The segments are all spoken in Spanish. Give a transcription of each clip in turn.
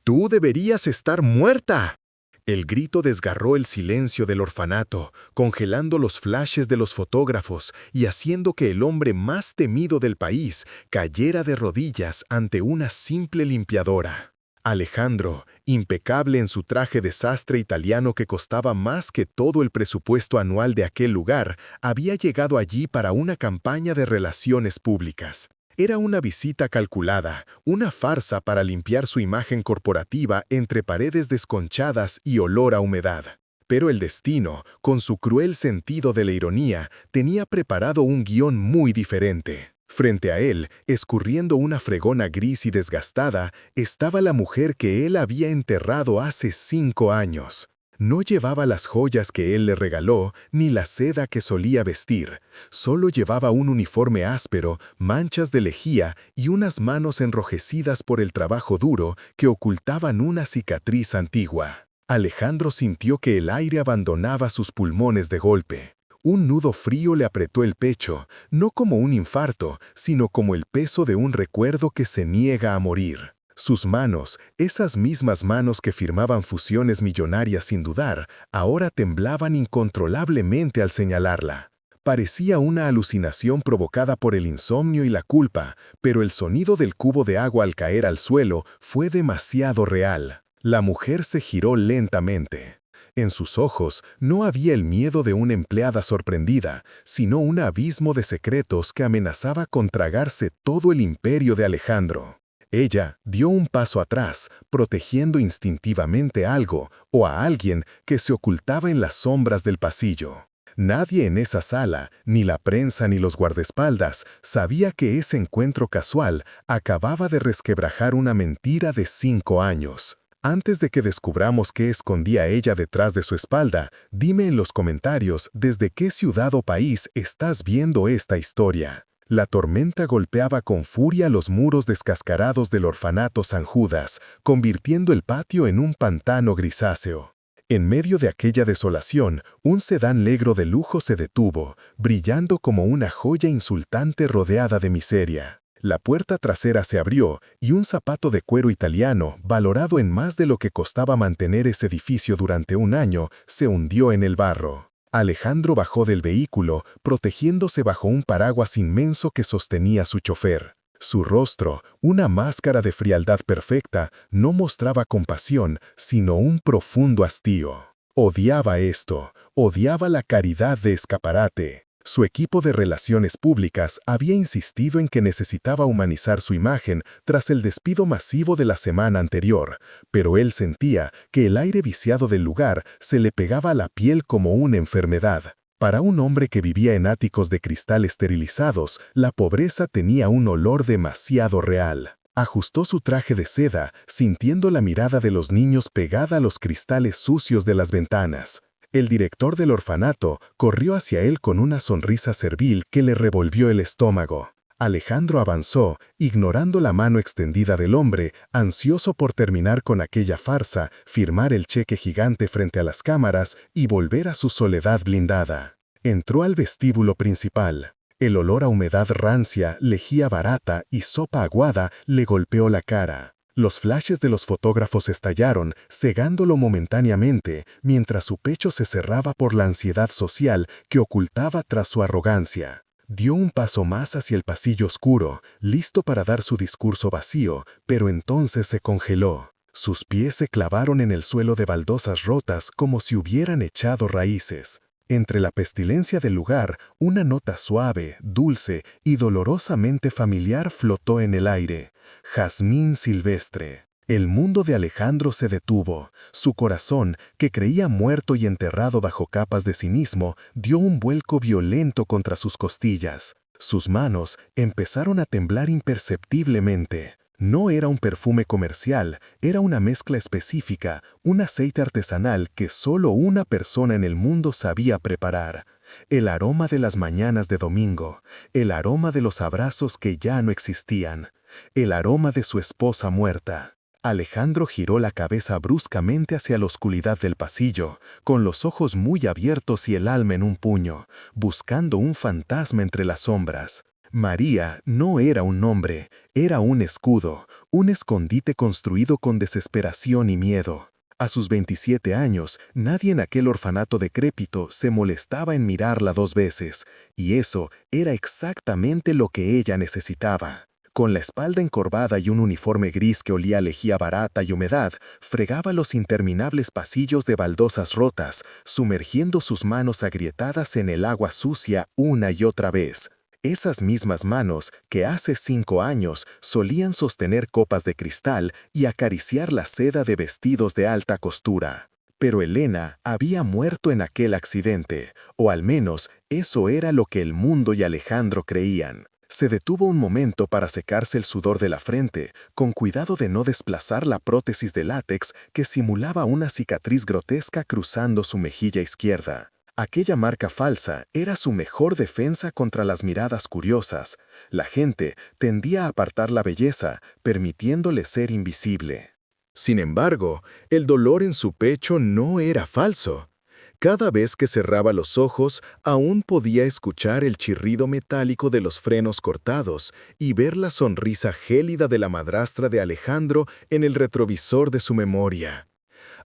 Tú deberías estar muerta. El grito desgarró el silencio del orfanato, congelando los flashes de los fotógrafos y haciendo que el hombre más temido del país cayera de rodillas ante una simple limpiadora. Alejandro, impecable en su traje de sastre italiano que costaba más que todo el presupuesto anual de aquel lugar, había llegado allí para una campaña de relaciones públicas. Era una visita calculada, una farsa para limpiar su imagen corporativa entre paredes desconchadas y olor a humedad. Pero el destino, con su cruel sentido de la ironía, tenía preparado un guión muy diferente. Frente a él, escurriendo una fregona gris y desgastada, estaba la mujer que él había enterrado hace 5 años. No llevaba las joyas que él le regaló, ni la seda que solía vestir. Solo llevaba un uniforme áspero, manchas de lejía y unas manos enrojecidas por el trabajo duro que ocultaban una cicatriz antigua. Alejandro sintió que el aire abandonaba sus pulmones de golpe. Un nudo frío le apretó el pecho, no como un infarto, sino como el peso de un recuerdo que se niega a morir. Sus manos, esas mismas manos que firmaban fusiones millonarias sin dudar, ahora temblaban incontrolablemente al señalarla. Parecía una alucinación provocada por el insomnio y la culpa, pero el sonido del cubo de agua al caer al suelo fue demasiado real. La mujer se giró lentamente. En sus ojos no había el miedo de una empleada sorprendida, sino un abismo de secretos que amenazaba con tragarse todo el imperio de Alejandro. Ella dio un paso atrás, protegiendo instintivamente algo o a alguien que se ocultaba en las sombras del pasillo. Nadie en esa sala, ni la prensa ni los guardaespaldas, sabía que ese encuentro casual acababa de resquebrajar una mentira de 5 años. Antes de que descubramos qué escondía ella detrás de su espalda, dime en los comentarios desde qué ciudad o país estás viendo esta historia. La tormenta golpeaba con furia los muros descascarados del orfanato San Judas, convirtiendo el patio en un pantano grisáceo. En medio de aquella desolación, un sedán negro de lujo se detuvo, brillando como una joya insultante rodeada de miseria. La puerta trasera se abrió y un zapato de cuero italiano, valorado en más de lo que costaba mantener ese edificio durante 1 año, se hundió en el barro. Alejandro bajó del vehículo, protegiéndose bajo un paraguas inmenso que sostenía su chofer. Su rostro, una máscara de frialdad perfecta, no mostraba compasión, sino un profundo hastío. Odiaba esto, odiaba la caridad de escaparate. Su equipo de relaciones públicas había insistido en que necesitaba humanizar su imagen tras el despido masivo de la semana anterior, pero él sentía que el aire viciado del lugar se le pegaba a la piel como una enfermedad. Para un hombre que vivía en áticos de cristal esterilizados, la pobreza tenía un olor demasiado real. Ajustó su traje de seda, sintiendo la mirada de los niños pegada a los cristales sucios de las ventanas. El director del orfanato corrió hacia él con una sonrisa servil que le revolvió el estómago. Alejandro avanzó, ignorando la mano extendida del hombre, ansioso por terminar con aquella farsa, firmar el cheque gigante frente a las cámaras y volver a su soledad blindada. Entró al vestíbulo principal. El olor a humedad rancia, lejía barata y sopa aguada le golpeó la cara. Los flashes de los fotógrafos estallaron, cegándolo momentáneamente, mientras su pecho se cerraba por la ansiedad social que ocultaba tras su arrogancia. Dio un paso más hacia el pasillo oscuro, listo para dar su discurso vacío, pero entonces se congeló. Sus pies se clavaron en el suelo de baldosas rotas como si hubieran echado raíces. Entre la pestilencia del lugar, una nota suave, dulce y dolorosamente familiar flotó en el aire. Jazmín silvestre. El mundo de Alejandro se detuvo. Su corazón, que creía muerto y enterrado bajo capas de cinismo, dio un vuelco violento contra sus costillas. Sus manos empezaron a temblar imperceptiblemente. No era un perfume comercial, era una mezcla específica, un aceite artesanal que solo una persona en el mundo sabía preparar. El aroma de las mañanas de domingo, el aroma de los abrazos que ya no existían, el aroma de su esposa muerta. Alejandro giró la cabeza bruscamente hacia la oscuridad del pasillo, con los ojos muy abiertos y el alma en un puño, buscando un fantasma entre las sombras. María no era un nombre, era un escudo, un escondite construido con desesperación y miedo. A sus 27 años, nadie en aquel orfanato decrépito se molestaba en mirarla 2 veces, y eso era exactamente lo que ella necesitaba. Con la espalda encorvada y un uniforme gris que olía a lejía barata y humedad, fregaba los interminables pasillos de baldosas rotas, sumergiendo sus manos agrietadas en el agua sucia una y otra vez. Esas mismas manos que hace 5 años solían sostener copas de cristal y acariciar la seda de vestidos de alta costura. Pero Elena había muerto en aquel accidente, o al menos eso era lo que el mundo y Alejandro creían. Se detuvo un momento para secarse el sudor de la frente, con cuidado de no desplazar la prótesis de látex que simulaba una cicatriz grotesca cruzando su mejilla izquierda. Aquella marca falsa era su mejor defensa contra las miradas curiosas. La gente tendía a apartar la belleza, permitiéndole ser invisible. Sin embargo, el dolor en su pecho no era falso. Cada vez que cerraba los ojos, aún podía escuchar el chirrido metálico de los frenos cortados y ver la sonrisa gélida de la madrastra de Alejandro en el retrovisor de su memoria.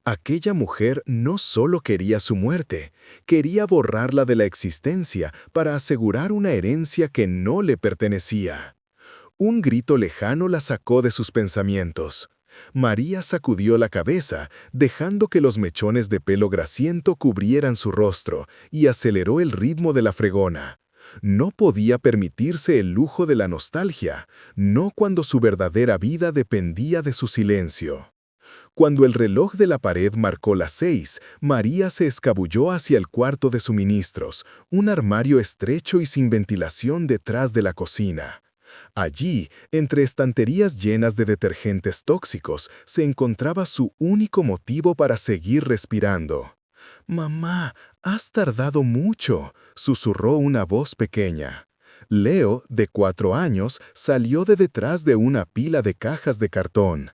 Aquella mujer no solo quería su muerte, quería borrarla de la existencia para asegurar una herencia que no le pertenecía. Un grito lejano la sacó de sus pensamientos. María sacudió la cabeza, dejando que los mechones de pelo grasiento cubrieran su rostro, y aceleró el ritmo de la fregona. No podía permitirse el lujo de la nostalgia, no cuando su verdadera vida dependía de su silencio. Cuando el reloj de la pared marcó las 6, María se escabulló hacia el cuarto de suministros, un armario estrecho y sin ventilación detrás de la cocina. Allí, entre estanterías llenas de detergentes tóxicos, se encontraba su único motivo para seguir respirando. «Mamá, has tardado mucho», susurró una voz pequeña. Leo, de 4 años, salió de detrás de una pila de cajas de cartón.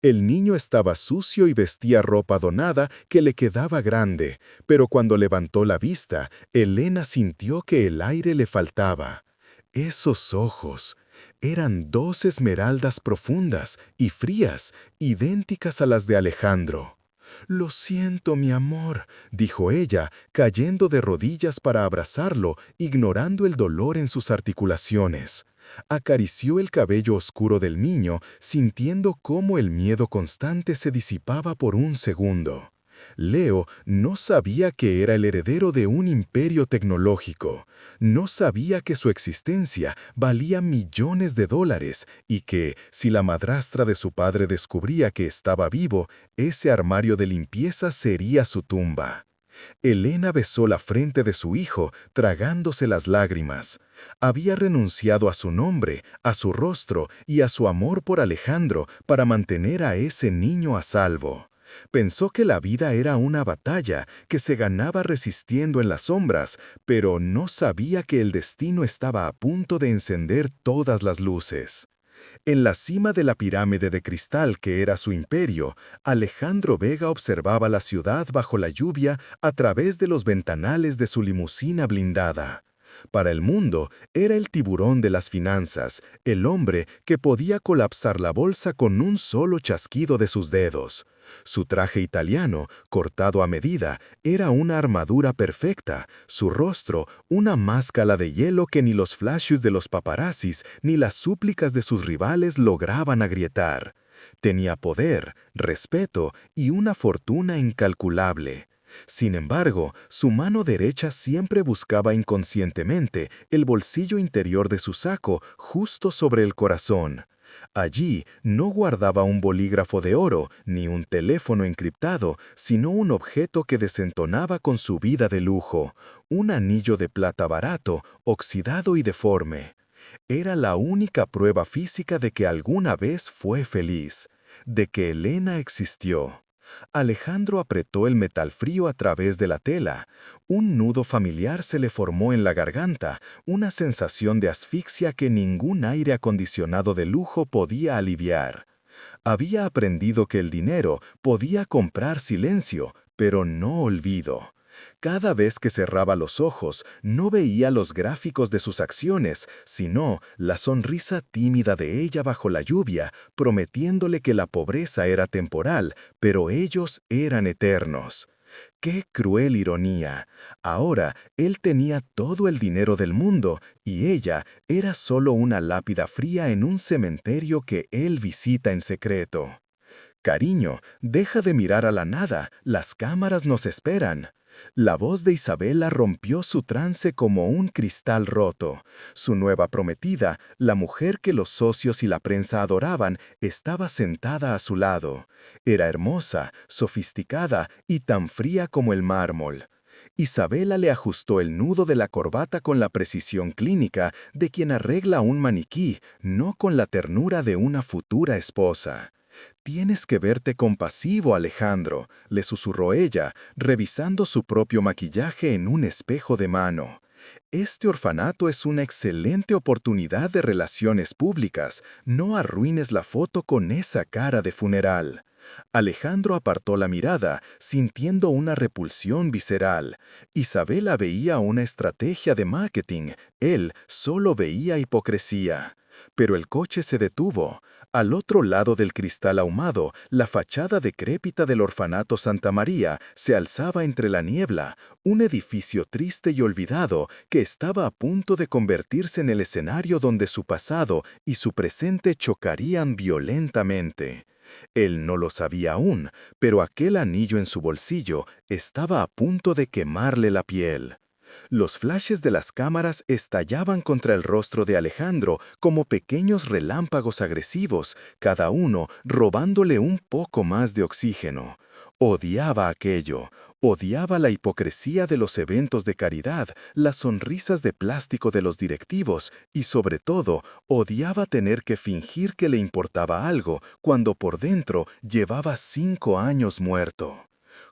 El niño estaba sucio y vestía ropa donada que le quedaba grande, pero cuando levantó la vista, Elena sintió que el aire le faltaba. Esos ojos eran 2 esmeraldas profundas y frías, idénticas a las de Alejandro. «Lo siento, mi amor», dijo ella, cayendo de rodillas para abrazarlo, ignorando el dolor en sus articulaciones. Acarició el cabello oscuro del niño, sintiendo cómo el miedo constante se disipaba por un segundo. Leo no sabía que era el heredero de un imperio tecnológico. No sabía que su existencia valía millones de dólares y que, si la madrastra de su padre descubría que estaba vivo, ese armario de limpieza sería su tumba. Elena besó la frente de su hijo, tragándose las lágrimas. Había renunciado a su nombre, a su rostro y a su amor por Alejandro para mantener a ese niño a salvo. Pensó que la vida era una batalla que se ganaba resistiendo en las sombras, pero no sabía que el destino estaba a punto de encender todas las luces. En la cima de la pirámide de cristal que era su imperio, Alejandro Vega observaba la ciudad bajo la lluvia a través de los ventanales de su limusina blindada. Para el mundo, era el tiburón de las finanzas, el hombre que podía colapsar la bolsa con un solo chasquido de sus dedos. Su traje italiano, cortado a medida, era una armadura perfecta, su rostro una máscara de hielo que ni los flashes de los paparazzis ni las súplicas de sus rivales lograban agrietar. Tenía poder, respeto y una fortuna incalculable. Sin embargo, su mano derecha siempre buscaba inconscientemente el bolsillo interior de su saco justo sobre el corazón. Allí no guardaba un bolígrafo de oro ni un teléfono encriptado, sino un objeto que desentonaba con su vida de lujo, un anillo de plata barato, oxidado y deforme. Era la única prueba física de que alguna vez fue feliz, de que Elena existió. Alejandro apretó el metal frío a través de la tela. Un nudo familiar se le formó en la garganta, una sensación de asfixia que ningún aire acondicionado de lujo podía aliviar. Había aprendido que el dinero podía comprar silencio, pero no olvido. Cada vez que cerraba los ojos, no veía los gráficos de sus acciones, sino la sonrisa tímida de ella bajo la lluvia, prometiéndole que la pobreza era temporal, pero ellos eran eternos. ¡Qué cruel ironía! Ahora él tenía todo el dinero del mundo y ella era solo una lápida fría en un cementerio que él visita en secreto. Cariño, deja de mirar a la nada, las cámaras nos esperan. La voz de Isabela rompió su trance como un cristal roto. Su nueva prometida, la mujer que los socios y la prensa adoraban, estaba sentada a su lado. Era hermosa, sofisticada y tan fría como el mármol. Isabela le ajustó el nudo de la corbata con la precisión clínica de quien arregla un maniquí, no con la ternura de una futura esposa. «Tienes que verte compasivo, Alejandro», le susurró ella, revisando su propio maquillaje en un espejo de mano. «Este orfanato es una excelente oportunidad de relaciones públicas. No arruines la foto con esa cara de funeral». Alejandro apartó la mirada, sintiendo una repulsión visceral. Isabela veía una estrategia de marketing, él solo veía hipocresía. Pero el coche se detuvo. Al otro lado del cristal ahumado, la fachada decrépita del orfanato Santa María se alzaba entre la niebla, un edificio triste y olvidado que estaba a punto de convertirse en el escenario donde su pasado y su presente chocarían violentamente. Él no lo sabía aún, pero aquel anillo en su bolsillo estaba a punto de quemarle la piel. Los flashes de las cámaras estallaban contra el rostro de Alejandro como pequeños relámpagos agresivos, cada uno robándole un poco más de oxígeno. Odiaba aquello, odiaba la hipocresía de los eventos de caridad, las sonrisas de plástico de los directivos y, sobre todo, odiaba tener que fingir que le importaba algo cuando por dentro llevaba 5 años muerto.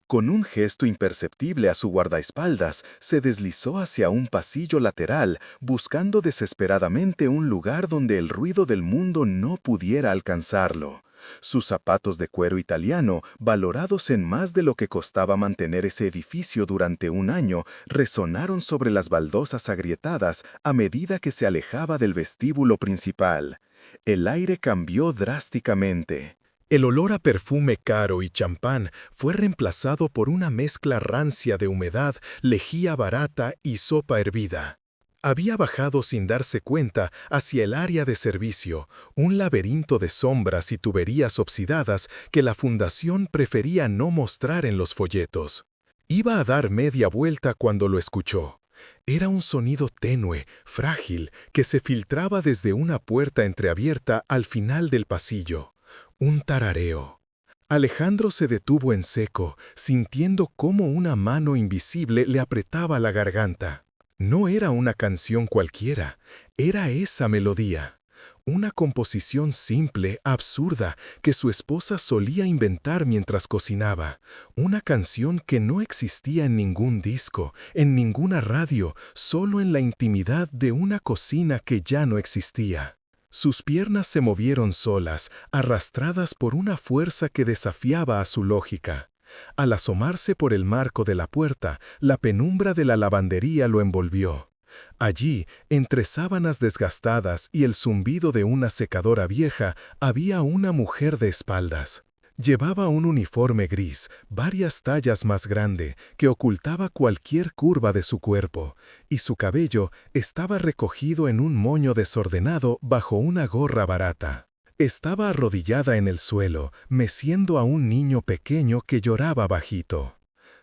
Con un gesto imperceptible a su guardaespaldas, se deslizó hacia un pasillo lateral, buscando desesperadamente un lugar donde el ruido del mundo no pudiera alcanzarlo. Sus zapatos de cuero italiano, valorados en más de lo que costaba mantener ese edificio durante un año, resonaron sobre las baldosas agrietadas a medida que se alejaba del vestíbulo principal. El aire cambió drásticamente. El olor a perfume caro y champán fue reemplazado por una mezcla rancia de humedad, lejía barata y sopa hervida. Había bajado sin darse cuenta hacia el área de servicio, un laberinto de sombras y tuberías oxidadas que la fundación prefería no mostrar en los folletos. Iba a dar media vuelta cuando lo escuchó. Era un sonido tenue, frágil, que se filtraba desde una puerta entreabierta al final del pasillo. Un tarareo. Alejandro se detuvo en seco, sintiendo cómo una mano invisible le apretaba la garganta. No era una canción cualquiera, era esa melodía. Una composición simple, absurda, que su esposa solía inventar mientras cocinaba. Una canción que no existía en ningún disco, en ninguna radio, solo en la intimidad de una cocina que ya no existía. Sus piernas se movieron solas, arrastradas por una fuerza que desafiaba a su lógica. Al asomarse por el marco de la puerta, la penumbra de la lavandería lo envolvió. Allí, entre sábanas desgastadas y el zumbido de una secadora vieja, había una mujer de espaldas. Llevaba un uniforme gris, varias tallas más grande, que ocultaba cualquier curva de su cuerpo, y su cabello estaba recogido en un moño desordenado bajo una gorra barata. Estaba arrodillada en el suelo, meciendo a un niño pequeño que lloraba bajito.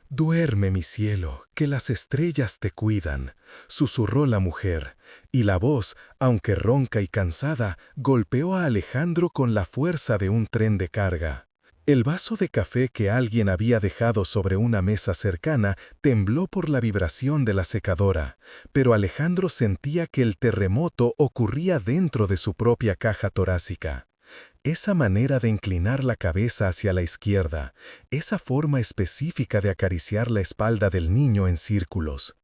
«Duerme, mi cielo, que las estrellas te cuidan», susurró la mujer, y la voz, aunque ronca y cansada, golpeó a Alejandro con la fuerza de un tren de carga. El vaso de café que alguien había dejado sobre una mesa cercana tembló por la vibración de la secadora, pero Alejandro sentía que el terremoto ocurría dentro de su propia caja torácica. Esa manera de inclinar la cabeza hacia la izquierda, esa forma específica de acariciar la espalda del niño en círculos.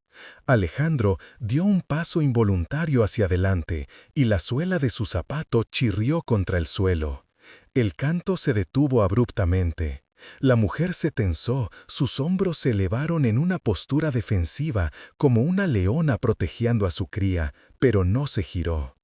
Alejandro dio un paso involuntario hacia adelante y la suela de su zapato chirrió contra el suelo. El canto se detuvo abruptamente. La mujer se tensó, sus hombros se elevaron en una postura defensiva, como una leona protegiendo a su cría, pero no se giró.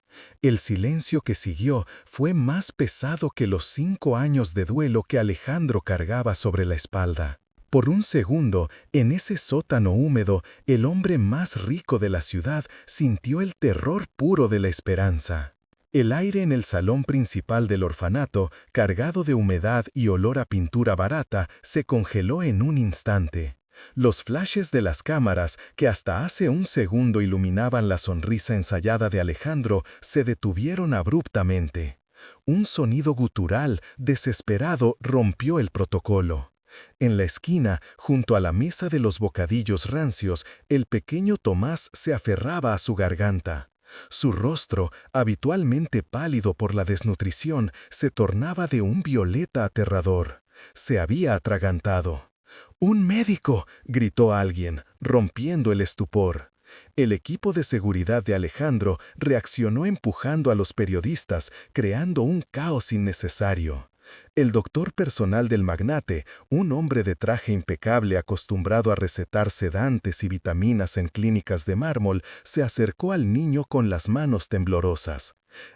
El silencio que siguió fue más pesado que los 5 años de duelo que Alejandro cargaba sobre la espalda. Por un segundo, en ese sótano húmedo, el hombre más rico de la ciudad sintió el terror puro de la esperanza. El aire en el salón principal del orfanato, cargado de humedad y olor a pintura barata, se congeló en un instante. Los flashes de las cámaras, que hasta hace un segundo iluminaban la sonrisa ensayada de Alejandro, se detuvieron abruptamente. Un sonido gutural, desesperado, rompió el protocolo. En la esquina, junto a la mesa de los bocadillos rancios, el pequeño Tomás se aferraba a su garganta. Su rostro, habitualmente pálido por la desnutrición, se tornaba de un violeta aterrador. Se había atragantado. ¡Un médico!, gritó alguien, rompiendo el estupor. El equipo de seguridad de Alejandro reaccionó empujando a los periodistas, creando un caos innecesario. El doctor personal del magnate, un hombre de traje impecable acostumbrado a recetar sedantes y vitaminas en clínicas de mármol, se acercó al niño con las manos temblorosas.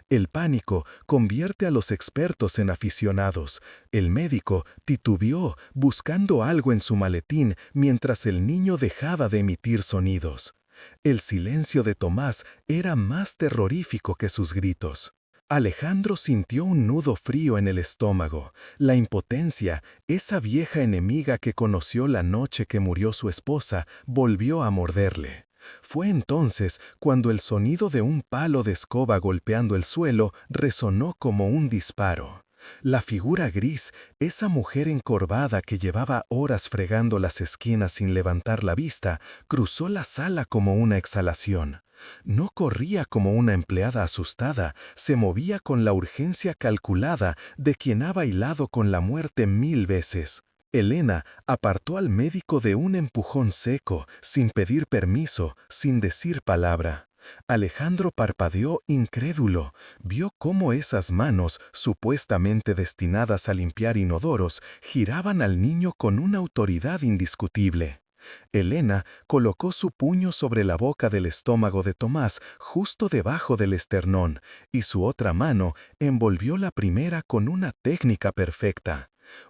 El pánico convierte a los expertos en aficionados. El médico titubeó, buscando algo en su maletín mientras el niño dejaba de emitir sonidos. El silencio de Tomás era más terrorífico que sus gritos. Alejandro sintió un nudo frío en el estómago. La impotencia, esa vieja enemiga que conoció la noche que murió su esposa, volvió a morderle. Fue entonces cuando el sonido de un palo de escoba golpeando el suelo resonó como un disparo. La figura gris, esa mujer encorvada que llevaba horas fregando las esquinas sin levantar la vista, cruzó la sala como una exhalación. No corría como una empleada asustada, se movía con la urgencia calculada de quien ha bailado con la muerte 1000 veces. Elena apartó al médico de un empujón seco, sin pedir permiso, sin decir palabra. Alejandro parpadeó incrédulo. Vio cómo esas manos, supuestamente destinadas a limpiar inodoros, giraban al niño con una autoridad indiscutible. Elena colocó su puño sobre la boca del estómago de Tomás, justo debajo del esternón, y su otra mano envolvió la primera con una técnica perfecta.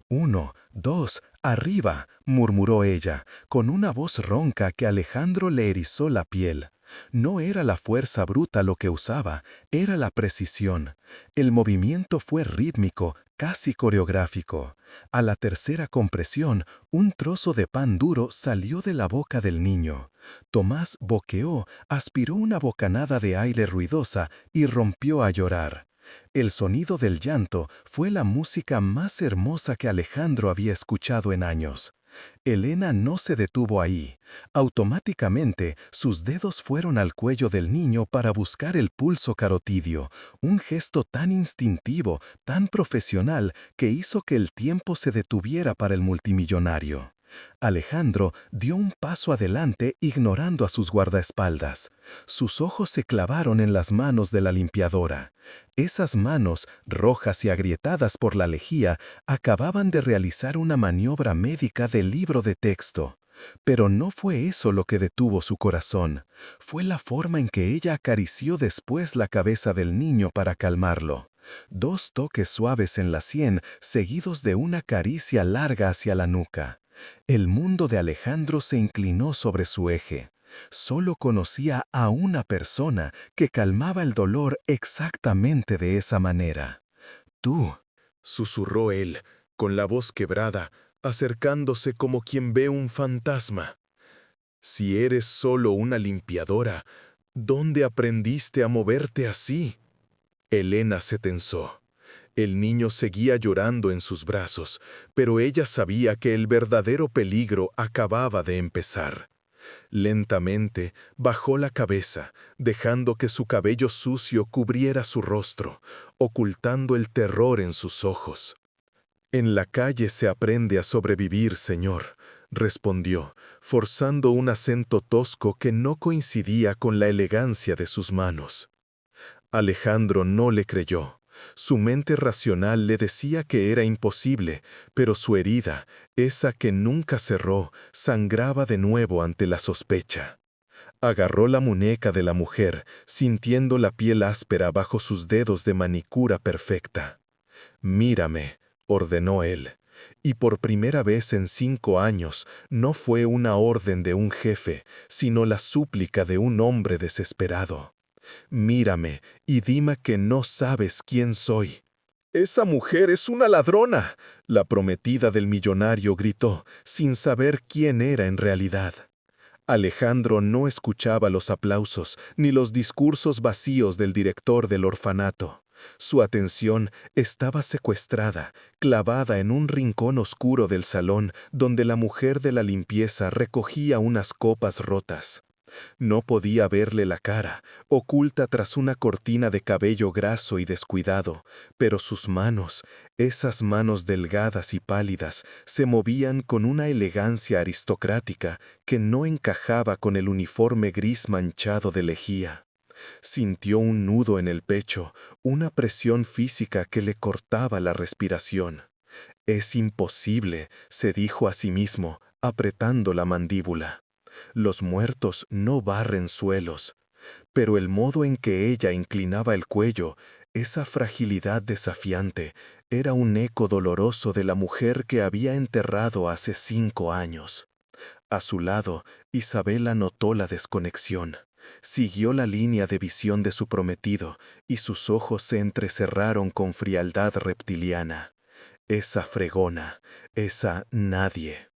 1, 2, arriba, murmuró ella, con una voz ronca que a Alejandro le erizó la piel. No era la fuerza bruta lo que usaba, era la precisión. El movimiento fue rítmico, casi coreográfico. A la tercera compresión, un trozo de pan duro salió de la boca del niño. Tomás boqueó, aspiró una bocanada de aire ruidosa y rompió a llorar. El sonido del llanto fue la música más hermosa que Alejandro había escuchado en años. Elena no se detuvo ahí. Automáticamente, sus dedos fueron al cuello del niño para buscar el pulso carotidio, un gesto tan instintivo, tan profesional, que hizo que el tiempo se detuviera para el multimillonario. Alejandro dio un paso adelante ignorando a sus guardaespaldas. Sus ojos se clavaron en las manos de la limpiadora. Esas manos, rojas y agrietadas por la lejía, acababan de realizar una maniobra médica de libro de texto. Pero no fue eso lo que detuvo su corazón. Fue la forma en que ella acarició después la cabeza del niño para calmarlo. 2 toques suaves en la sien, seguidos de una caricia larga hacia la nuca. El mundo de Alejandro se inclinó sobre su eje. Solo conocía a una persona que calmaba el dolor exactamente de esa manera. «Tú», susurró él, con la voz quebrada, acercándose como quien ve un fantasma. «Si eres solo una limpiadora, ¿dónde aprendiste a moverte así?» Elena se tensó. El niño seguía llorando en sus brazos, pero ella sabía que el verdadero peligro acababa de empezar. Lentamente bajó la cabeza, dejando que su cabello sucio cubriera su rostro, ocultando el terror en sus ojos. «En la calle se aprende a sobrevivir, señor», respondió, forzando un acento tosco que no coincidía con la elegancia de sus manos. Alejandro no le creyó. Su mente racional le decía que era imposible, pero su herida, esa que nunca cerró, sangraba de nuevo ante la sospecha. Agarró la muñeca de la mujer, sintiendo la piel áspera bajo sus dedos de manicura perfecta. «Mírame», ordenó él. Y por primera vez en 5 años, no fue una orden de un jefe, sino la súplica de un hombre desesperado. «Mírame y dime que no sabes quién soy». «Esa mujer es una ladrona», la prometida del millonario gritó, sin saber quién era en realidad. Alejandro no escuchaba los aplausos ni los discursos vacíos del director del orfanato. Su atención estaba secuestrada, clavada en un rincón oscuro del salón donde la mujer de la limpieza recogía unas copas rotas. No podía verle la cara, oculta tras una cortina de cabello graso y descuidado, pero sus manos, esas manos delgadas y pálidas, se movían con una elegancia aristocrática que no encajaba con el uniforme gris manchado de lejía. Sintió un nudo en el pecho, una presión física que le cortaba la respiración. «Es imposible», se dijo a sí mismo, apretando la mandíbula. «Los muertos no barren suelos». Pero el modo en que ella inclinaba el cuello, esa fragilidad desafiante, era un eco doloroso de la mujer que había enterrado hace 5 años. A su lado, Isabela notó la desconexión. Siguió la línea de visión de su prometido, y sus ojos se entrecerraron con frialdad reptiliana. Esa fregona, esa nadie.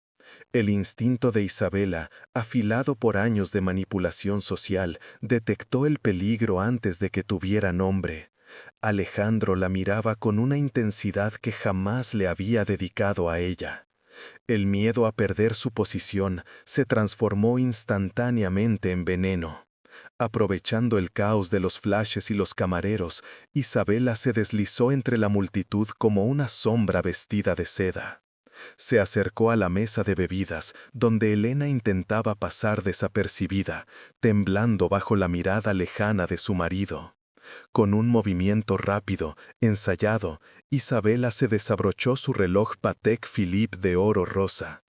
El instinto de Isabela, afilado por años de manipulación social, detectó el peligro antes de que tuviera nombre. Alejandro la miraba con una intensidad que jamás le había dedicado a ella. El miedo a perder su posición se transformó instantáneamente en veneno. Aprovechando el caos de los flashes y los camareros, Isabela se deslizó entre la multitud como una sombra vestida de seda. Se acercó a la mesa de bebidas, donde Elena intentaba pasar desapercibida, temblando bajo la mirada lejana de su marido. Con un movimiento rápido, ensayado, Isabela se desabrochó su reloj Patek Philippe de oro rosa.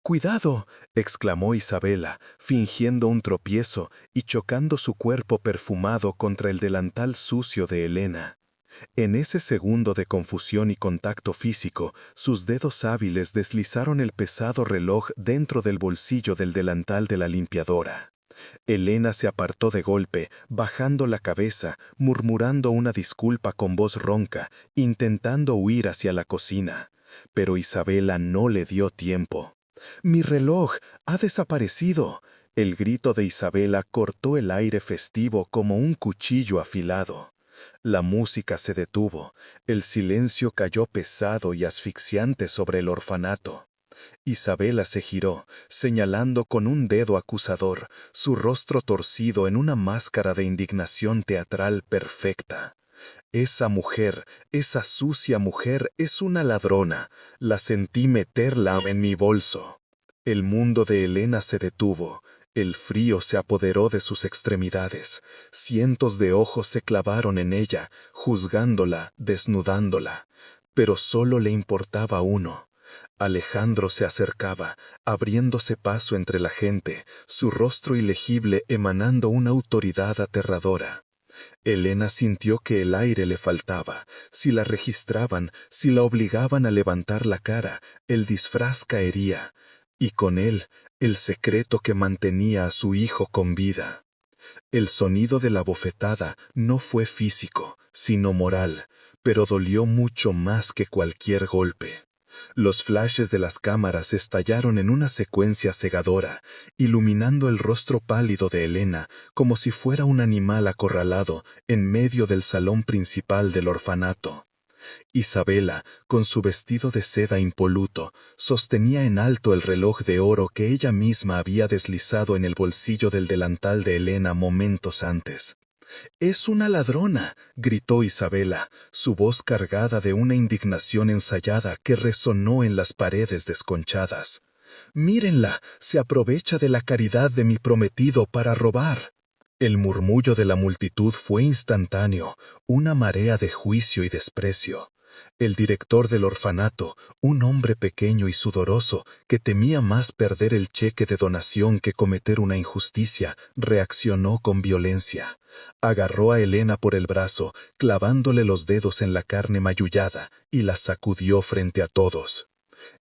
«¡Cuidado!», exclamó Isabela, fingiendo un tropiezo y chocando su cuerpo perfumado contra el delantal sucio de Elena. En ese segundo de confusión y contacto físico, sus dedos hábiles deslizaron el pesado reloj dentro del bolsillo del delantal de la limpiadora. Elena se apartó de golpe, bajando la cabeza, murmurando una disculpa con voz ronca, intentando huir hacia la cocina. Pero Isabela no le dio tiempo. «¡Mi reloj ha desaparecido!». El grito de Isabela cortó el aire festivo como un cuchillo afilado. La música se detuvo, el silencio cayó pesado y asfixiante sobre el orfanato. Isabela se giró, señalando con un dedo acusador, su rostro torcido en una máscara de indignación teatral perfecta. «Esa mujer, esa sucia mujer, es una ladrona. La sentí meterla en mi bolso». El mundo de Elena se detuvo. El frío se apoderó de sus extremidades. Cientos de ojos se clavaron en ella, juzgándola, desnudándola. Pero solo le importaba uno. Alejandro se acercaba, abriéndose paso entre la gente, su rostro ilegible emanando una autoridad aterradora. Elena sintió que el aire le faltaba. Si la registraban, si la obligaban a levantar la cara, el disfraz caería. Y con él, el secreto que mantenía a su hijo con vida. El sonido de la bofetada no fue físico, sino moral, pero dolió mucho más que cualquier golpe. Los flashes de las cámaras estallaron en una secuencia cegadora, iluminando el rostro pálido de Elena como si fuera un animal acorralado en medio del salón principal del orfanato. Isabela, con su vestido de seda impoluto, sostenía en alto el reloj de oro que ella misma había deslizado en el bolsillo del delantal de Elena momentos antes. «¡Es una ladrona!», gritó Isabela, su voz cargada de una indignación ensayada que resonó en las paredes desconchadas. «¡Mírenla! Se aprovecha de la caridad de mi prometido para robar». El murmullo de la multitud fue instantáneo, una marea de juicio y desprecio. El director del orfanato, un hombre pequeño y sudoroso que temía más perder el cheque de donación que cometer una injusticia, reaccionó con violencia. Agarró a Elena por el brazo, clavándole los dedos en la carne magullada, y la sacudió frente a todos.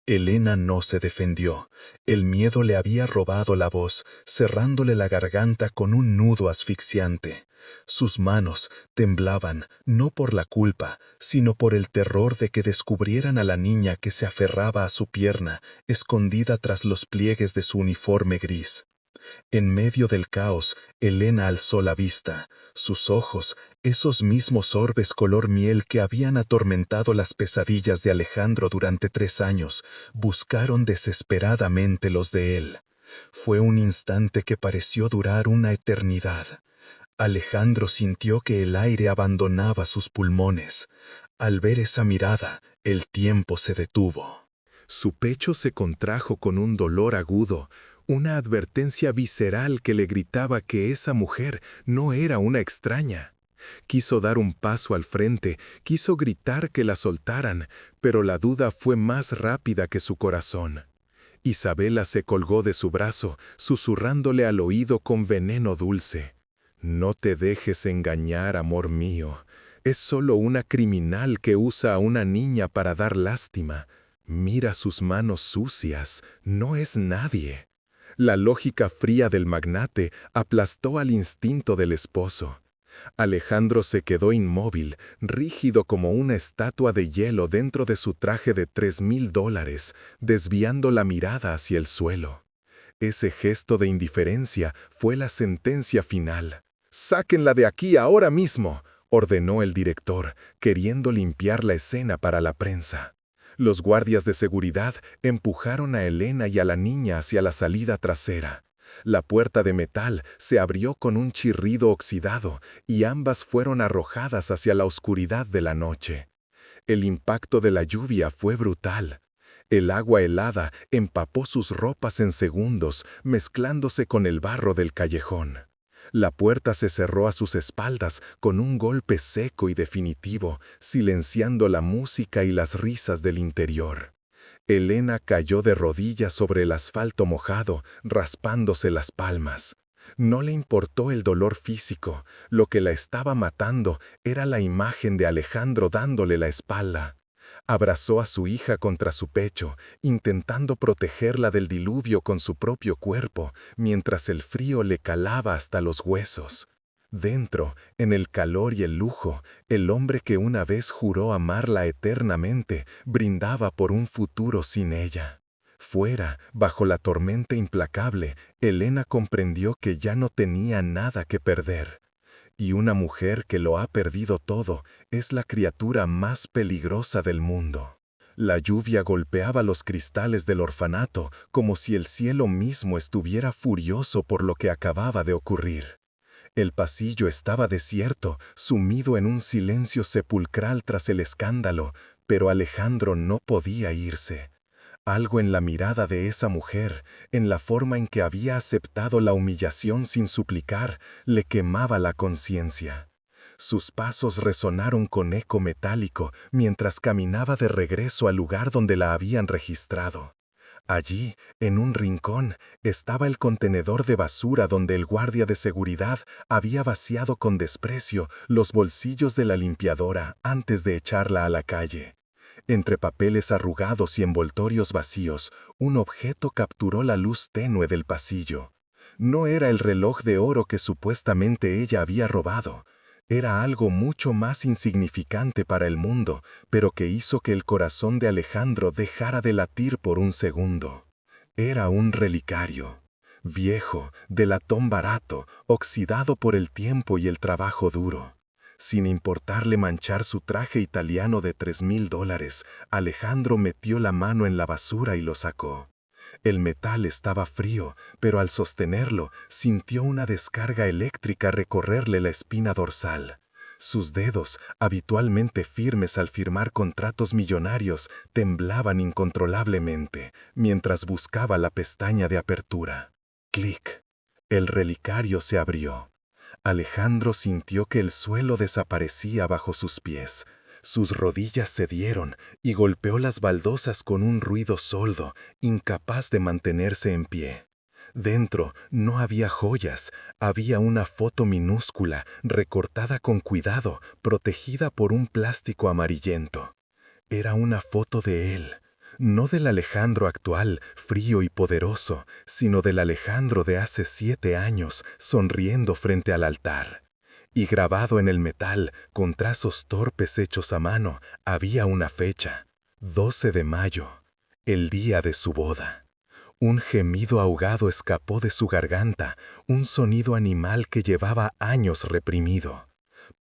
Elena no se defendió. El miedo le había robado la voz, cerrándole la garganta con un nudo asfixiante. Sus manos temblaban no por la culpa, sino por el terror de que descubrieran a la niña que se aferraba a su pierna, escondida tras los pliegues de su uniforme gris. En medio del caos, Elena alzó la vista. Sus ojos, esos mismos orbes color miel que habían atormentado las pesadillas de Alejandro durante 3 años, buscaron desesperadamente los de él. Fue un instante que pareció durar una eternidad. Alejandro sintió que el aire abandonaba sus pulmones. Al ver esa mirada, el tiempo se detuvo. Su pecho se contrajo con un dolor agudo, una advertencia visceral que le gritaba que esa mujer no era una extraña. Quiso dar un paso al frente, quiso gritar que la soltaran, pero la duda fue más rápida que su corazón. Isabela se colgó de su brazo, susurrándole al oído con veneno dulce. «No te dejes engañar, amor mío. Es solo una criminal que usa a una niña para dar lástima. Mira sus manos sucias, no es nadie». La lógica fría del magnate aplastó al instinto del esposo. Alejandro se quedó inmóvil, rígido como una estatua de hielo dentro de su traje de $3,000, desviando la mirada hacia el suelo. Ese gesto de indiferencia fue la sentencia final. «Sáquenla de aquí ahora mismo», ordenó el director, queriendo limpiar la escena para la prensa. Los guardias de seguridad empujaron a Elena y a la niña hacia la salida trasera. La puerta de metal se abrió con un chirrido oxidado y ambas fueron arrojadas hacia la oscuridad de la noche. El impacto de la lluvia fue brutal. El agua helada empapó sus ropas en segundos, mezclándose con el barro del callejón. La puerta se cerró a sus espaldas con un golpe seco y definitivo, silenciando la música y las risas del interior. Elena cayó de rodillas sobre el asfalto mojado, raspándose las palmas. No le importó el dolor físico, lo que la estaba matando era la imagen de Alejandro dándole la espalda. Abrazó a su hija contra su pecho, intentando protegerla del diluvio con su propio cuerpo, mientras el frío le calaba hasta los huesos. Dentro, en el calor y el lujo, el hombre que una vez juró amarla eternamente, brindaba por un futuro sin ella. Fuera, bajo la tormenta implacable, Elena comprendió que ya no tenía nada que perder. Y una mujer que lo ha perdido todo es la criatura más peligrosa del mundo. La lluvia golpeaba los cristales del orfanato como si el cielo mismo estuviera furioso por lo que acababa de ocurrir. El pasillo estaba desierto, sumido en un silencio sepulcral tras el escándalo, pero Alejandro no podía irse. Algo en la mirada de esa mujer, en la forma en que había aceptado la humillación sin suplicar, le quemaba la conciencia. Sus pasos resonaron con eco metálico mientras caminaba de regreso al lugar donde la habían registrado. Allí, en un rincón, estaba el contenedor de basura donde el guardia de seguridad había vaciado con desprecio los bolsillos de la limpiadora antes de echarla a la calle. Entre papeles arrugados y envoltorios vacíos, un objeto capturó la luz tenue del pasillo. No era el reloj de oro que supuestamente ella había robado. Era algo mucho más insignificante para el mundo, pero que hizo que el corazón de Alejandro dejara de latir por un segundo. Era un relicario. Viejo, de latón barato, oxidado por el tiempo y el trabajo duro. Sin importarle manchar su traje italiano de $3,000, Alejandro metió la mano en la basura y lo sacó. El metal estaba frío, pero al sostenerlo, sintió una descarga eléctrica recorrerle la espina dorsal. Sus dedos, habitualmente firmes al firmar contratos millonarios, temblaban incontrolablemente, mientras buscaba la pestaña de apertura. Clic. El relicario se abrió. Alejandro sintió que el suelo desaparecía bajo sus pies. Sus rodillas cedieron y golpeó las baldosas con un ruido sordo, incapaz de mantenerse en pie. Dentro no había joyas, había una foto minúscula, recortada con cuidado, protegida por un plástico amarillento. Era una foto de él, no del Alejandro actual, frío y poderoso, sino del Alejandro de hace 7 años, sonriendo frente al altar. Y grabado en el metal, con trazos torpes hechos a mano, había una fecha: 12 de mayo, el día de su boda. Un gemido ahogado escapó de su garganta, un sonido animal que llevaba años reprimido.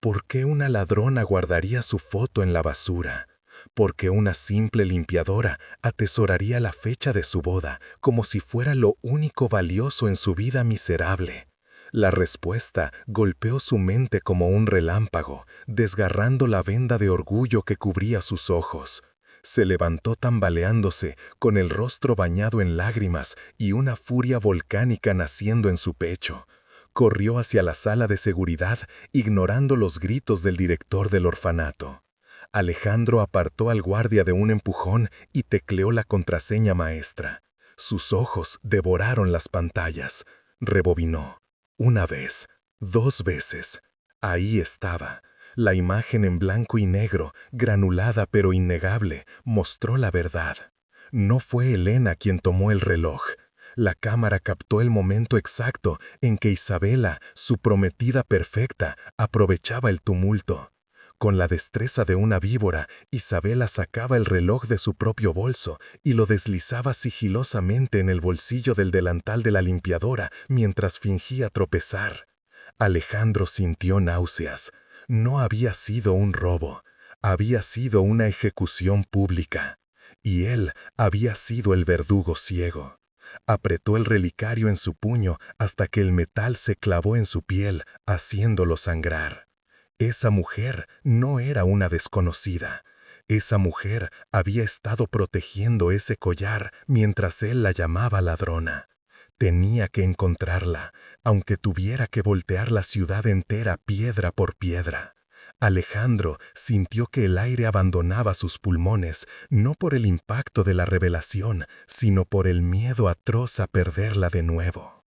¿Por qué una ladrona guardaría su foto en la basura? ¿Por qué una simple limpiadora atesoraría la fecha de su boda como si fuera lo único valioso en su vida miserable? La respuesta golpeó su mente como un relámpago, desgarrando la venda de orgullo que cubría sus ojos. Se levantó tambaleándose, con el rostro bañado en lágrimas y una furia volcánica naciendo en su pecho. Corrió hacia la sala de seguridad, ignorando los gritos del director del orfanato. Alejandro apartó al guardia de un empujón y tecleó la contraseña maestra. Sus ojos devoraron las pantallas. Rebobinó. Una vez, 2 veces. Ahí estaba. La imagen en blanco y negro, granulada pero innegable, mostró la verdad. No fue Elena quien tomó el reloj. La cámara captó el momento exacto en que Isabela, su prometida perfecta, aprovechaba el tumulto. Con la destreza de una víbora, Isabela sacaba el reloj de su propio bolso y lo deslizaba sigilosamente en el bolsillo del delantal de la limpiadora mientras fingía tropezar. Alejandro sintió náuseas. No había sido un robo, había sido una ejecución pública. Y él había sido el verdugo ciego. Apretó el relicario en su puño hasta que el metal se clavó en su piel, haciéndolo sangrar. Esa mujer no era una desconocida. Esa mujer había estado protegiendo ese collar mientras él la llamaba ladrona. Tenía que encontrarla, aunque tuviera que voltear la ciudad entera piedra por piedra. Alejandro sintió que el aire abandonaba sus pulmones, no por el impacto de la revelación, sino por el miedo atroz a perderla de nuevo.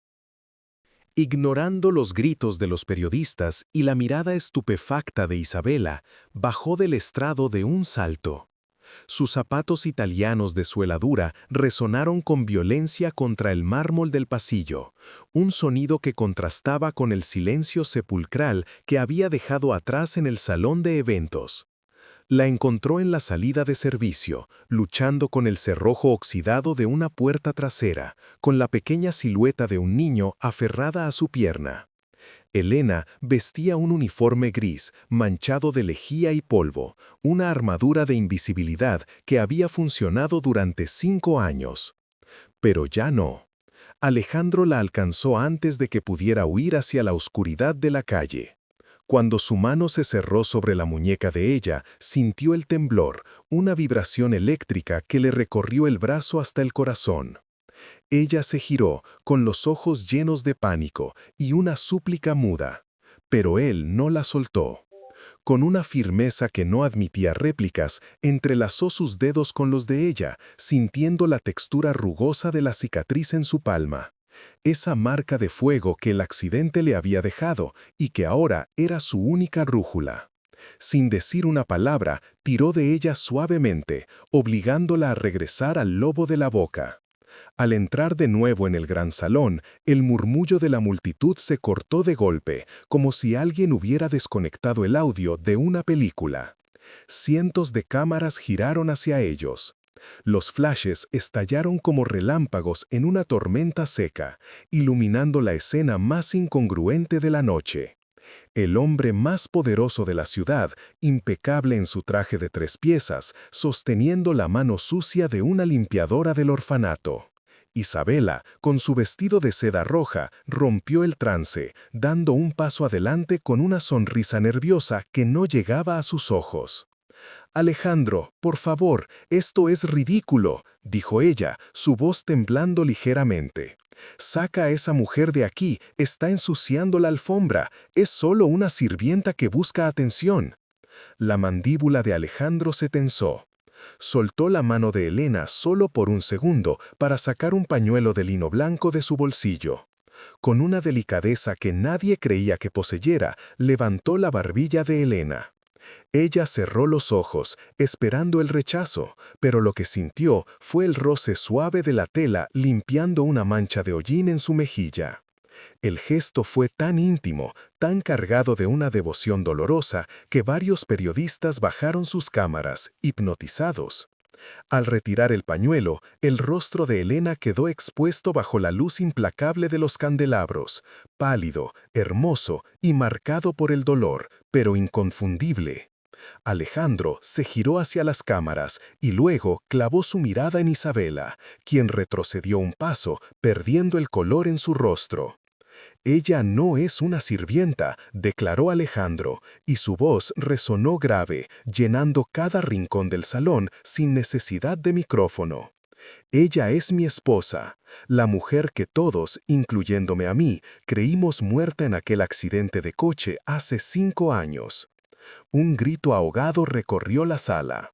Ignorando los gritos de los periodistas y la mirada estupefacta de Isabela, bajó del estrado de un salto. Sus zapatos italianos de suela dura resonaron con violencia contra el mármol del pasillo, un sonido que contrastaba con el silencio sepulcral que había dejado atrás en el salón de eventos. La encontró en la salida de servicio, luchando con el cerrojo oxidado de una puerta trasera, con la pequeña silueta de un niño aferrada a su pierna. Elena vestía un uniforme gris, manchado de lejía y polvo, una armadura de invisibilidad que había funcionado durante 5 años. Pero ya no. Alejandro la alcanzó antes de que pudiera huir hacia la oscuridad de la calle. Cuando su mano se cerró sobre la muñeca de ella, sintió el temblor, una vibración eléctrica que le recorrió el brazo hasta el corazón. Ella se giró, con los ojos llenos de pánico y una súplica muda. Pero él no la soltó. Con una firmeza que no admitía réplicas, entrelazó sus dedos con los de ella, sintiendo la textura rugosa de la cicatriz en su palma. Esa marca de fuego que el accidente le había dejado y que ahora era su única brújula. Sin decir una palabra, tiró de ella suavemente, obligándola a regresar al lobo de la boca. Al entrar de nuevo en el gran salón, el murmullo de la multitud se cortó de golpe, como si alguien hubiera desconectado el audio de una película. Cientos de cámaras giraron hacia ellos. Los flashes estallaron como relámpagos en una tormenta seca, iluminando la escena más incongruente de la noche. El hombre más poderoso de la ciudad, impecable en su traje de 3 piezas, sosteniendo la mano sucia de una limpiadora del orfanato. Isabela, con su vestido de seda roja, rompió el trance, dando un paso adelante con una sonrisa nerviosa que no llegaba a sus ojos. «Alejandro, por favor, esto es ridículo», dijo ella, su voz temblando ligeramente. «Saca a esa mujer de aquí, está ensuciando la alfombra, es solo una sirvienta que busca atención». La mandíbula de Alejandro se tensó. Soltó la mano de Elena solo por un segundo para sacar un pañuelo de lino blanco de su bolsillo. Con una delicadeza que nadie creía que poseyera, levantó la barbilla de Elena. Ella cerró los ojos, esperando el rechazo, pero lo que sintió fue el roce suave de la tela limpiando una mancha de hollín en su mejilla. El gesto fue tan íntimo, tan cargado de una devoción dolorosa, que varios periodistas bajaron sus cámaras, hipnotizados. Al retirar el pañuelo, el rostro de Elena quedó expuesto bajo la luz implacable de los candelabros, pálido, hermoso y marcado por el dolor, pero inconfundible. Alejandro se giró hacia las cámaras y luego clavó su mirada en Isabela, quien retrocedió un paso, perdiendo el color en su rostro. «Ella no es una sirvienta», declaró Alejandro, y su voz resonó grave, llenando cada rincón del salón sin necesidad de micrófono. «Ella es mi esposa, la mujer que todos, incluyéndome a mí, creímos muerta en aquel accidente de coche hace 5 años». Un grito ahogado recorrió la sala.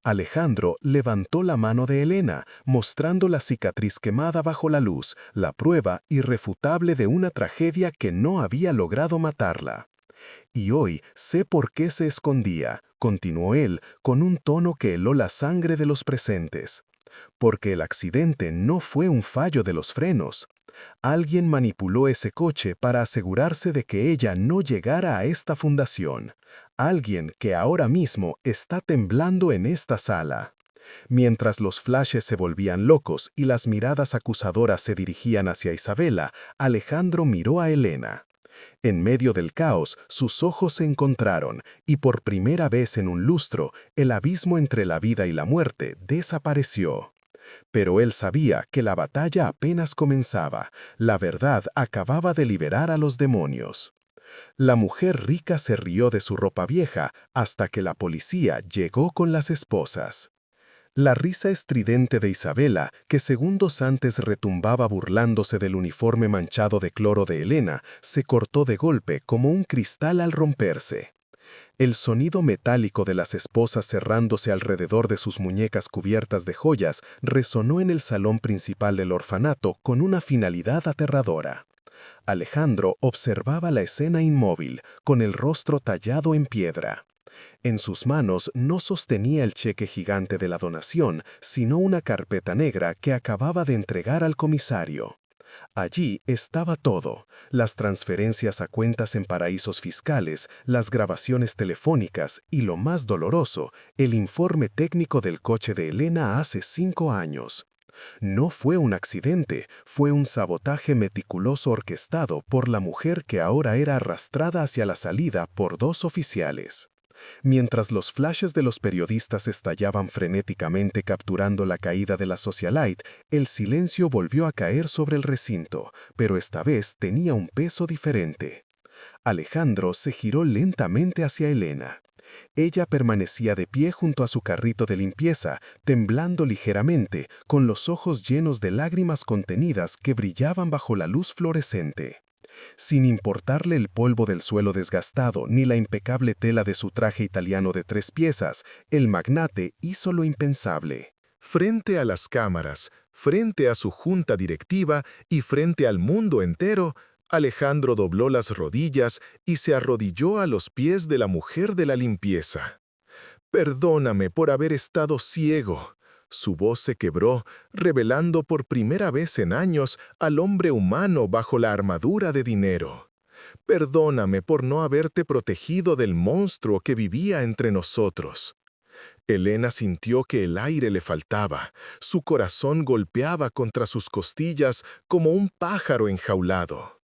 Alejandro levantó la mano de Elena, mostrando la cicatriz quemada bajo la luz, la prueba irrefutable de una tragedia que no había logrado matarla. «Y hoy sé por qué se escondía», continuó él, con un tono que heló la sangre de los presentes. «Porque el accidente no fue un fallo de los frenos. Alguien manipuló ese coche para asegurarse de que ella no llegara a esta fundación. Alguien que ahora mismo está temblando en esta sala». Mientras los flashes se volvían locos y las miradas acusadoras se dirigían hacia Isabela, Alejandro miró a Elena. En medio del caos, sus ojos se encontraron, y por primera vez en un lustro, el abismo entre la vida y la muerte desapareció. Pero él sabía que la batalla apenas comenzaba, la verdad acababa de liberar a los demonios. La mujer rica se rió de su ropa vieja hasta que la policía llegó con las esposas. La risa estridente de Isabela, que segundos antes retumbaba burlándose del uniforme manchado de cloro de Elena, se cortó de golpe como un cristal al romperse. El sonido metálico de las esposas cerrándose alrededor de sus muñecas cubiertas de joyas resonó en el salón principal del orfanato con una finalidad aterradora. Alejandro observaba la escena inmóvil, con el rostro tallado en piedra. En sus manos no sostenía el cheque gigante de la donación, sino una carpeta negra que acababa de entregar al comisario. Allí estaba todo: las transferencias a cuentas en paraísos fiscales, las grabaciones telefónicas y, lo más doloroso, el informe técnico del coche de Elena hace 5 años. No fue un accidente, fue un sabotaje meticuloso orquestado por la mujer que ahora era arrastrada hacia la salida por 2 oficiales. Mientras los flashes de los periodistas estallaban frenéticamente capturando la caída de la socialite, el silencio volvió a caer sobre el recinto, pero esta vez tenía un peso diferente. Alejandro se giró lentamente hacia Elena. Ella permanecía de pie junto a su carrito de limpieza, temblando ligeramente, con los ojos llenos de lágrimas contenidas que brillaban bajo la luz fluorescente. Sin importarle el polvo del suelo desgastado ni la impecable tela de su traje italiano de 3 piezas, el magnate hizo lo impensable. Frente a las cámaras, frente a su junta directiva y frente al mundo entero, Alejandro dobló las rodillas y se arrodilló a los pies de la mujer de la limpieza. «Perdóname por haber estado ciego». Su voz se quebró, revelando por primera vez en años al hombre humano bajo la armadura de dinero. «Perdóname por no haberte protegido del monstruo que vivía entre nosotros». Elena sintió que el aire le faltaba. Su corazón golpeaba contra sus costillas como un pájaro enjaulado.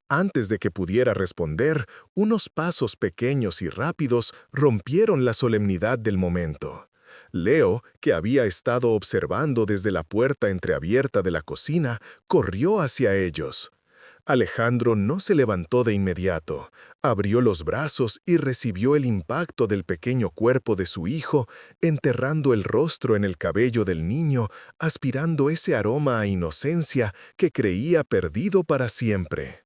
Antes de que pudiera responder, unos pasos pequeños y rápidos rompieron la solemnidad del momento. Leo, que había estado observando desde la puerta entreabierta de la cocina, corrió hacia ellos. Alejandro no se levantó de inmediato, abrió los brazos y recibió el impacto del pequeño cuerpo de su hijo, enterrando el rostro en el cabello del niño, aspirando ese aroma a inocencia que creía perdido para siempre.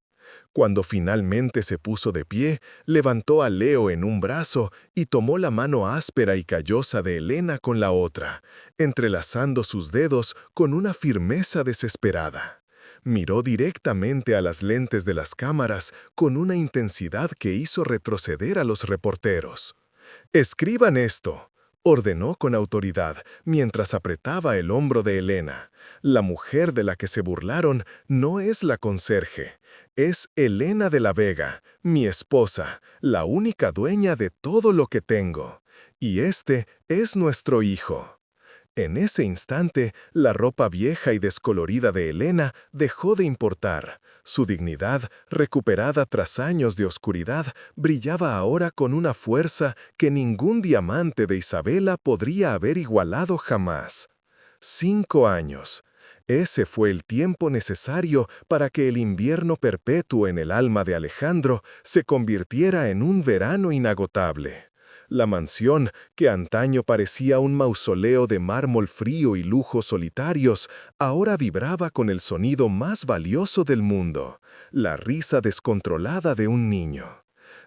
Cuando finalmente se puso de pie, levantó a Leo en un brazo y tomó la mano áspera y callosa de Elena con la otra, entrelazando sus dedos con una firmeza desesperada. Miró directamente a las lentes de las cámaras con una intensidad que hizo retroceder a los reporteros. «Escriban esto», ordenó con autoridad, mientras apretaba el hombro de Elena. «La mujer de la que se burlaron no es la conserje. Es Elena de la Vega, mi esposa, la única dueña de todo lo que tengo. Y este es nuestro hijo». En ese instante, la ropa vieja y descolorida de Elena dejó de importar. Su dignidad, recuperada tras años de oscuridad, brillaba ahora con una fuerza que ningún diamante de Isabela podría haber igualado jamás. 5 años. Ese fue el tiempo necesario para que el invierno perpetuo en el alma de Alejandro se convirtiera en un verano inagotable. La mansión, que antaño parecía un mausoleo de mármol frío y lujos solitarios, ahora vibraba con el sonido más valioso del mundo, la risa descontrolada de un niño.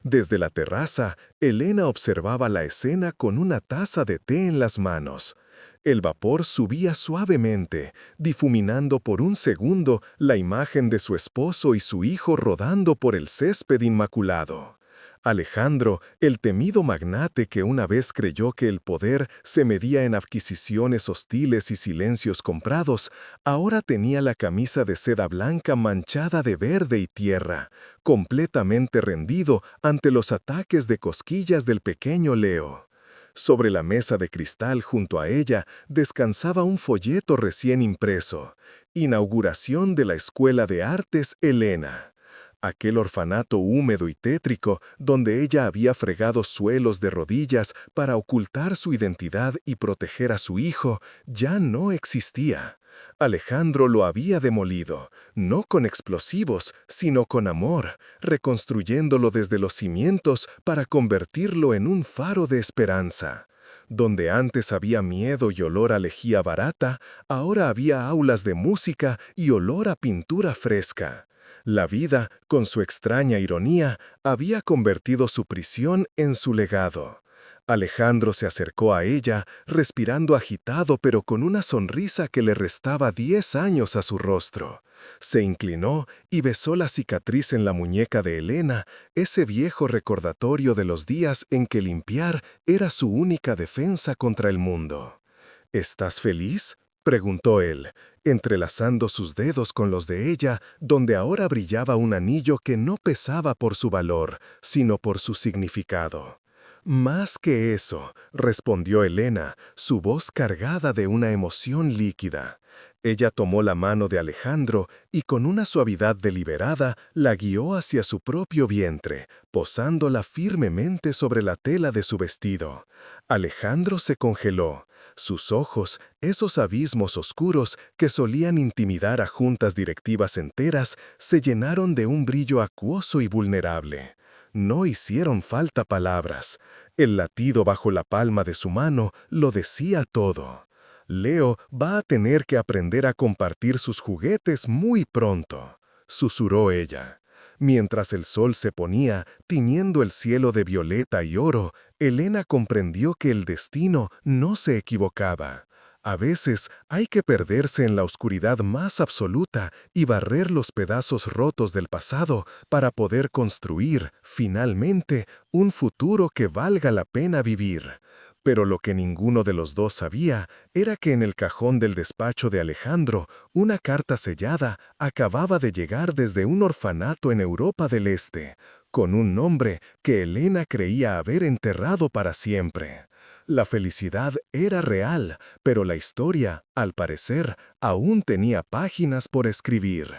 Desde la terraza, Elena observaba la escena con una taza de té en las manos. El vapor subía suavemente, difuminando por un segundo la imagen de su esposo y su hijo rodando por el césped inmaculado. Alejandro, el temido magnate que una vez creyó que el poder se medía en adquisiciones hostiles y silencios comprados, ahora tenía la camisa de seda blanca manchada de verde y tierra, completamente rendido ante los ataques de cosquillas del pequeño Leo. Sobre la mesa de cristal junto a ella descansaba un folleto recién impreso, Inauguración de la Escuela de Artes Elena. Aquel orfanato húmedo y tétrico, donde ella había fregado suelos de rodillas para ocultar su identidad y proteger a su hijo, ya no existía. Alejandro lo había demolido, no con explosivos, sino con amor, reconstruyéndolo desde los cimientos para convertirlo en un faro de esperanza. Donde antes había miedo y olor a lejía barata, ahora había aulas de música y olor a pintura fresca. La vida, con su extraña ironía, había convertido su prisión en su legado. Alejandro se acercó a ella, respirando agitado pero con una sonrisa que le restaba 10 años a su rostro. Se inclinó y besó la cicatriz en la muñeca de Elena, ese viejo recordatorio de los días en que limpiar era su única defensa contra el mundo. «¿Estás feliz?», preguntó él, entrelazando sus dedos con los de ella, donde ahora brillaba un anillo que no pesaba por su valor, sino por su significado. «Más que eso», respondió Elena, su voz cargada de una emoción líquida. Ella tomó la mano de Alejandro y con una suavidad deliberada la guió hacia su propio vientre, posándola firmemente sobre la tela de su vestido. Alejandro se congeló. Sus ojos, esos abismos oscuros que solían intimidar a juntas directivas enteras, se llenaron de un brillo acuoso y vulnerable. No hicieron falta palabras. El latido bajo la palma de su mano lo decía todo. «Leo va a tener que aprender a compartir sus juguetes muy pronto», susurró ella. Mientras el sol se ponía, tiñendo el cielo de violeta y oro, Elena comprendió que el destino no se equivocaba. A veces hay que perderse en la oscuridad más absoluta y barrer los pedazos rotos del pasado para poder construir, finalmente, un futuro que valga la pena vivir. Pero lo que ninguno de los dos sabía era que en el cajón del despacho de Alejandro, una carta sellada acababa de llegar desde un orfanato en Europa del Este, con un nombre que Elena creía haber enterrado para siempre. La felicidad era real, pero la historia, al parecer, aún tenía páginas por escribir.